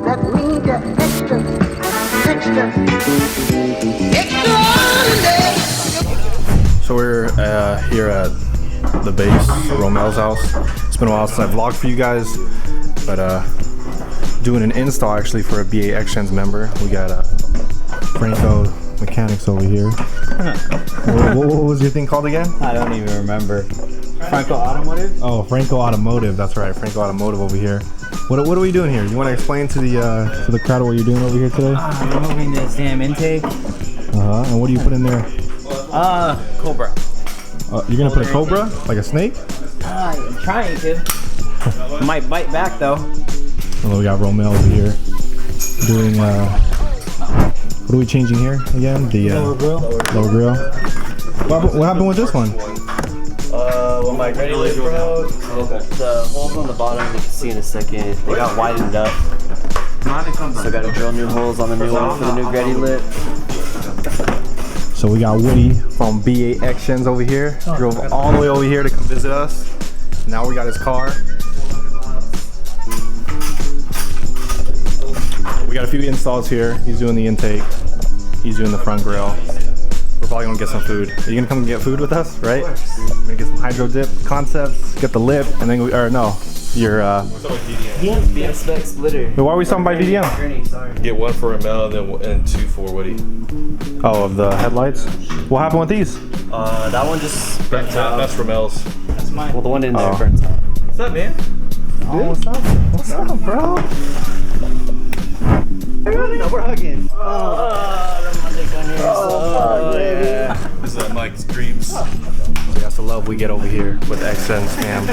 That means you're extra. So we're here at the base, Romel's house. It's been a while since I vlogged for you guys, but doing an install actually for a BAxGenz member. We got Franco Mechanics over here. what was your thing called again? I don't even remember. Franco Automotive? Oh, Franco Automotive. That's right, Franco Automotive over here. What are we doing here? You want to explain to the crowd what you're doing over here today? Removing this damn intake. And what do you put in there? Cobra. You're gonna put a cobra, like a snake? I'm trying to. Might bite back though. And we got Romel over here doing. What are we changing here again? The Lower grill. Lower grill. What happened with this one? When my grading lid broke, the holes on the bottom, you can see in a second, they got widened up. So I got to drill new holes on the new one for the new grading lid. So we got Woody from BAxGenz over here. Drove all the way over here to come visit us. Now we got his car. We got a few installs here. He's doing the intake. He's doing the front grill. We're probably gonna get some food. Are you gonna come and get food with us, right? We're gonna get some hydro dip concepts, get the lip, and then your BM spec splitter. Wait, why are we stopping by VDM? Get one for Ramel and two for Woody. Oh, of the headlights? What happened with these? That one just burnt out. That's Ramel's. That's mine. Well, the one in there burnt out. What's up, man? Oh, what's up? What's up, bro? No, we're hugging. Yeah. This is Mike's dreams. That's the love we get over here with XGENZ fam.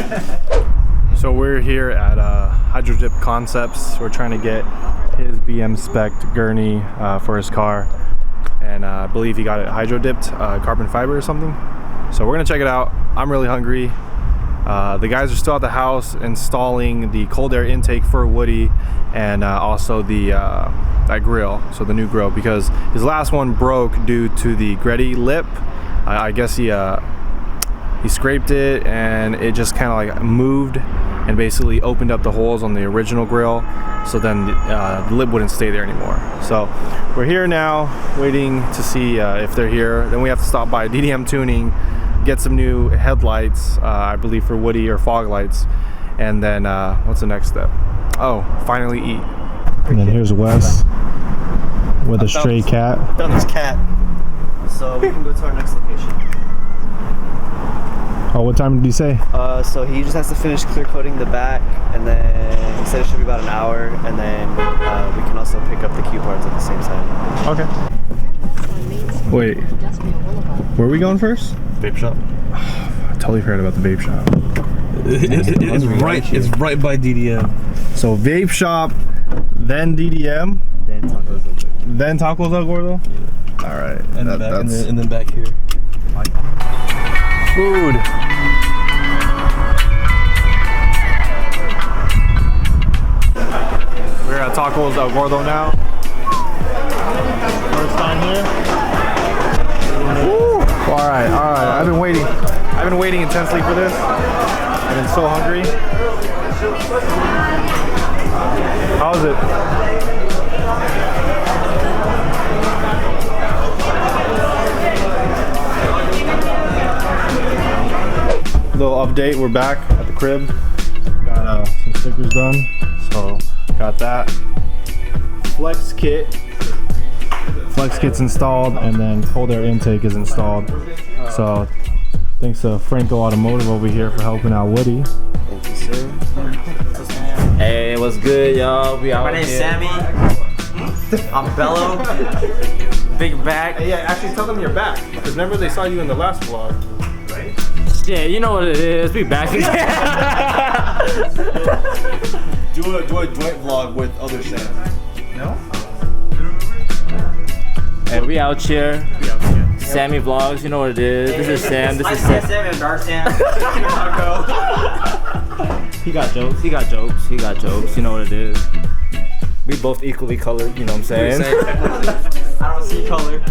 So we're here at Hydro Dip Concepts. We're trying to get his BM spec gurney for his car, and I believe he got it hydro dipped, carbon fiber or something. So we're gonna check it out. I'm really hungry. The guys are still at the house installing the cold air intake for Woody, and also the that grill, so the new grill, because his last one broke due to the Greddy lip. I guess he scraped it and it just kind of like moved and basically opened up the holes on the original grill, so then the lip wouldn't stay there anymore. So we're here now waiting to see if they're here. Then we have to stop by DDM Tuning, get some new headlights, I believe for Woody, or fog lights, and then what's the next step? Oh, finally eat. And then here's Wes with a stray cat. Found this cat. So we can go to our next location. Oh, what time did he say? So he just has to finish clear coating the back, and then he said it should be about an hour, and then we can also pick up the Q parts at the same time. Okay. Wait, where are we going first? Vape shop. I totally forgot about the vape shop. It's right by DDM. So vape shop, then DDM, then Tacos El Gordo. Yeah. All right, And then back here. Food. We're at Tacos El Gordo now. First time here. Woo. All right. I've been waiting intensely for this. I've been so hungry. How's it? Little update, we're back at the crib. Got some stickers done, so got that. Flex kit's installed, and then cold air intake is installed. So thanks to Franco Automotive over here for helping out Woody. Thank you, sir. Hey, what's good, y'all? We out. My name's Sammy. I'm Bello. Big back. Hey, yeah, actually tell them you're back, because remember they saw you in the last vlog, right? Yeah, you know what it is. We back again. Do a joint vlog with other Sam. No? Hey, we out here. Sammy vlogs, you know what it is. This is Sam. This is Sam. Sammy and Dark Sam. He got jokes. You know what it is. We both equally colored. You know what I'm saying? I don't see color.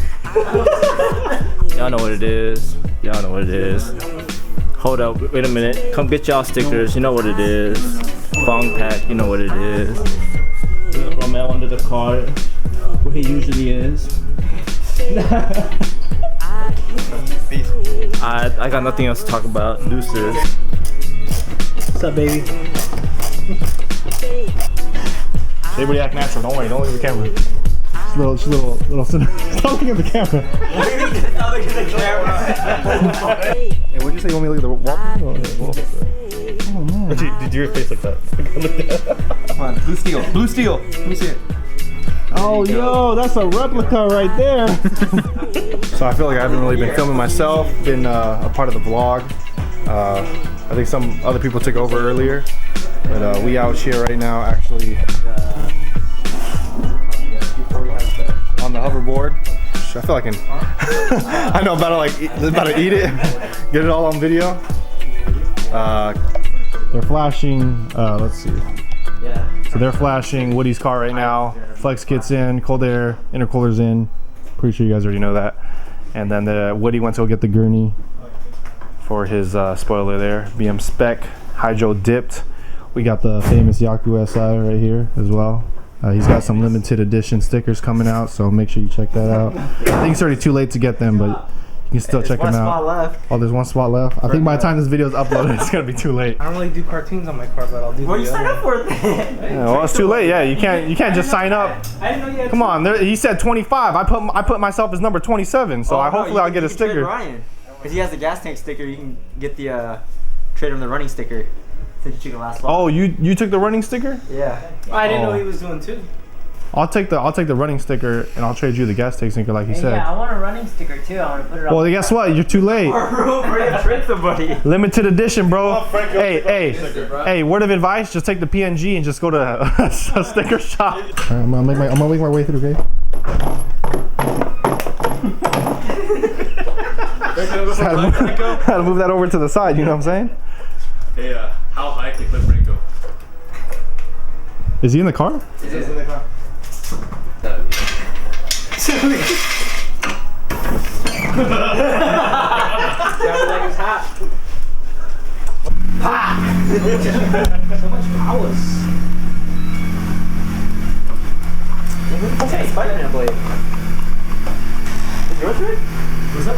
Y'all know what it is. Hold up. Wait a minute. Come get y'all stickers. You know what it is. PHONGPACK, you know what it is. Romeo under the car, where he usually is. I got nothing else to talk about. Deuces. What's up, baby? Everybody act natural. Don't worry. Don't look at the camera. Just little. Don't look at the camera. Hey, what'd you say? You want me to look at the wallpaper? Oh man. Did your face like that? Come on, blue steel. Blue steel. Let me see it. Oh, yo, that's a replica right there. So I feel like I haven't really been filming myself, been a part of the vlog. I think some other people took over earlier, but we out here right now actually on the hoverboard. I feel like I know about to eat it, get it all on video. They're flashing, let's see. So they're flashing Woody's car right now. Flex kit's in, cold air, intercooler's in. Pretty sure you guys already know that. And then Woody went to go get the gurney for his spoiler there. BM spec, hydro dipped. We got the famous Yaku SI right here as well. He's got some limited edition stickers coming out, so make sure you check that out. I think it's already too late to get them, but you can still check them out. One spot left. Oh, there's one spot left. I think by the time this video is uploaded, it's gonna be too late. I don't really do cartoons on my car, but I'll do. What you sign up for then? Yeah, well, it's too late. Yeah, you can't just sign up. I didn't know you had. Come on, he said 25. I put myself as number 27, so hopefully I'll get a sticker. Because he has the gas tank sticker, you can get the trade him the running sticker. Since you took the last spot. Oh, you took the running sticker? Yeah. I didn't know he was doing two. I'll take the running sticker and I'll trade you the gas tank sticker like he said. Yeah, I want a running sticker too. I want to put it on. Well, guess what? You're too late. Trade somebody. Limited edition, bro. Hey, word of advice: just take the PNG and just go to a sticker shop. Right, I'm gonna make my way through, okay? Had to move that over to the side. You know what I'm saying? Hey, how high can Cliff Rank go? Is he in the car? He's in the car. Like his hat. So much powers. Hey, Spider-Man blade. Is yours good? What's up?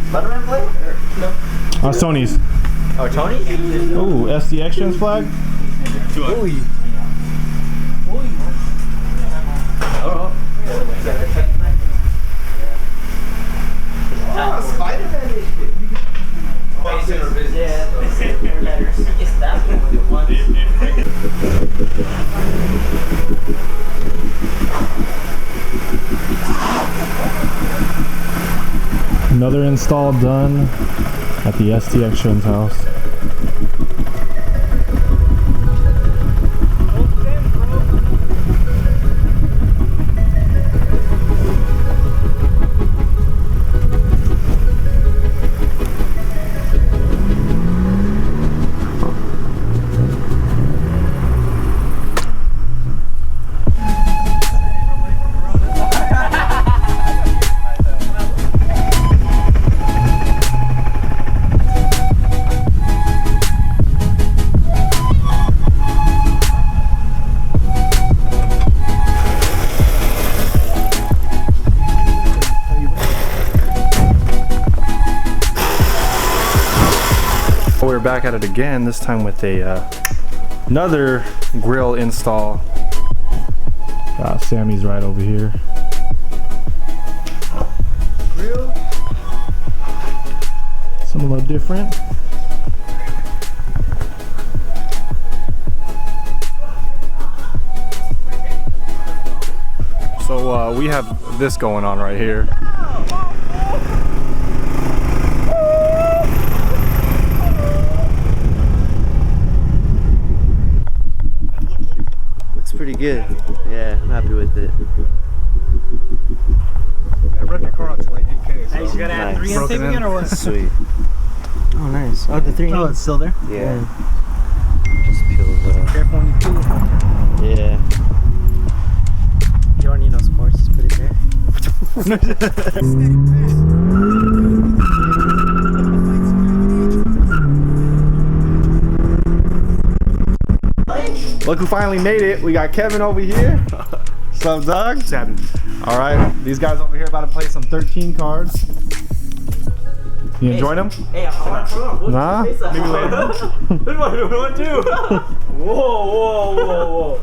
Spider-Man blade? No. Tony's. Oh, Tony? Ooh, SDxGenz flag. Oh, Spider-Man. Another install done at the SDxGenz house. We're back at it again, this time with another grill install. Sammy's right over here. Grill. Something a little different. So we have this going on right here. Pretty good. Yeah, I'm happy with it. I read your car out to like 8K. So. You gotta add 3 in tape again or what? Sweet. Oh, nice. Oh, the 3 in. Oh, it's still there? Yeah. Just peels off. Careful when you peel. Yeah. You don't need no sports, just put it there. Look who finally made it. We got Kevin over here. What's up, dog? What's happening? All right, these guys over here about to play some 13 cards. You enjoying them? Hey, I want to Nah? Maybe later. One, two. Whoa.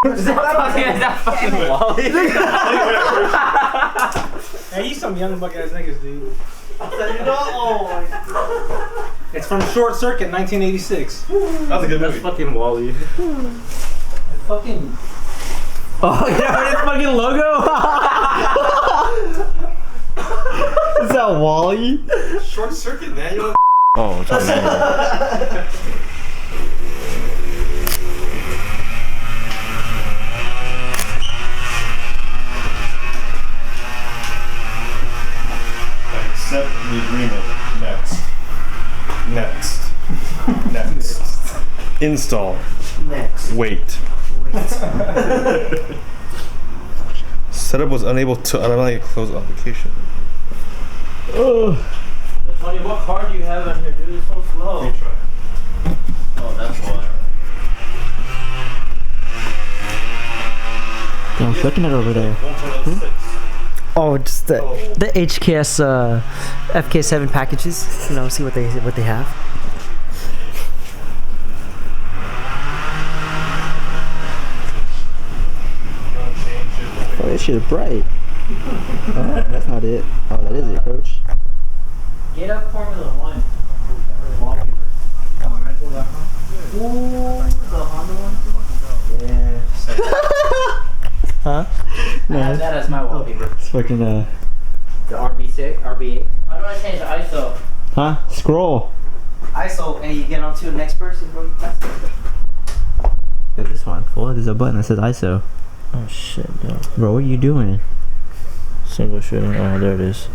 Is that fucking Wally? Hey, you some young buck ass niggas, dude. It's from Short Circuit, 1986. That's a good movie. Fucking Wally. Fucking. Oh, you heard his fucking logo? Is that Wally? Short Circuit, man. You Oh, it's on there. Accept the agreement. Next. Install. Next. Wait. Setup was unable to automatically close application. Tony, what card do you have on here, dude? It's so slow. Let me try. Oh, that's why. Yeah, I'm looking at it over there. 1.06. Oh, just the HKS FK7 packages. You know, see what they have. Oh, this shit is bright. Oh, that's not it. Oh, that is it, coach. Get up Formula 1. Ooh, the Honda one? Yeah. Huh? I have that as my wallpaper. It's fucking The RB6, RB8. How do I change the ISO? Huh? Scroll. ISO, and you get on to the next person. Look at this one. Fool. There's a button that says ISO. Oh shit, dude. Bro, what are you doing? Single shooting. Oh, there it is.